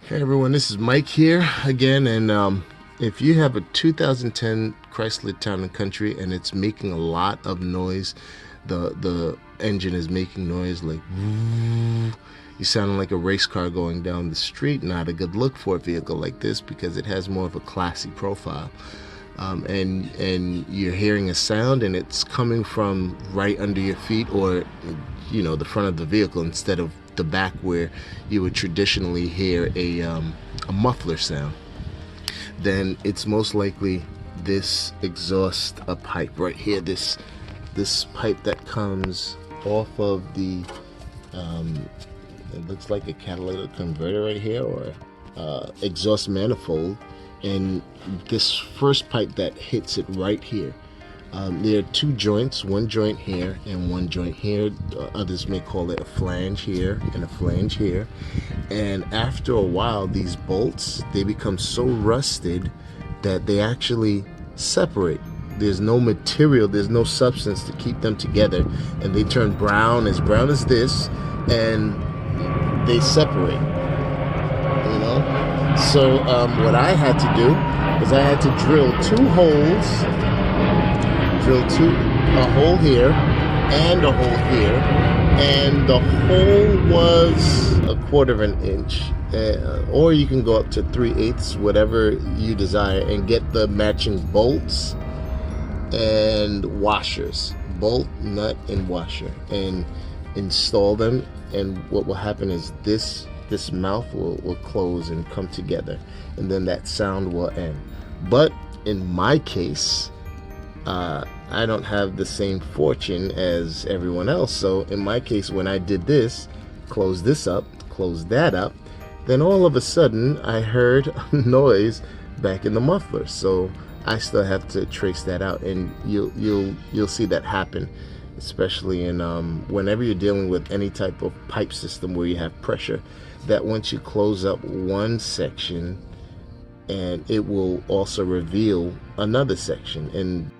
Hey everyone, this is Mike here again, and if you have a 2010 Chrysler Town Country and it's making a lot of noise, the engine is making noise like you sounding like a race car going down the street. Not a good look for a vehicle like this because it has more of a classy profile. And you're hearing a sound and it's coming from right under your feet, or the front of the vehicle instead of the back where you would traditionally hear a muffler sound, then it's most likely this exhaust pipe right here, this pipe that comes off of the it looks like a catalytic converter right here, or exhaust manifold. And this first pipe that hits it right here, there are two joints, one joint here and one joint here. Others may call it a flange here and a flange here. And after a while, these bolts, they become so rusted that they actually separate. There's no material, there's no substance to keep them together, and they turn brown as this, and they separate. So what I had to do was I had to drill a hole here and a hole here, and the hole was a quarter of an inch, or you can go up to 3/8, whatever you desire, and get the matching bolts and washers, bolt, nut, and washer, and install them. And what will happen is this mouth will close and come together, and then that sound will end. But in my case, I don't have the same fortune as everyone else. So in my case, when I did this, close this up, close that up, then all of a sudden I heard a noise back in the muffler. So I still have to trace that out, and you'll see that happen, especially in whenever you're dealing with any type of pipe system where you have pressure, that once you close up one section, and it will also reveal another section, and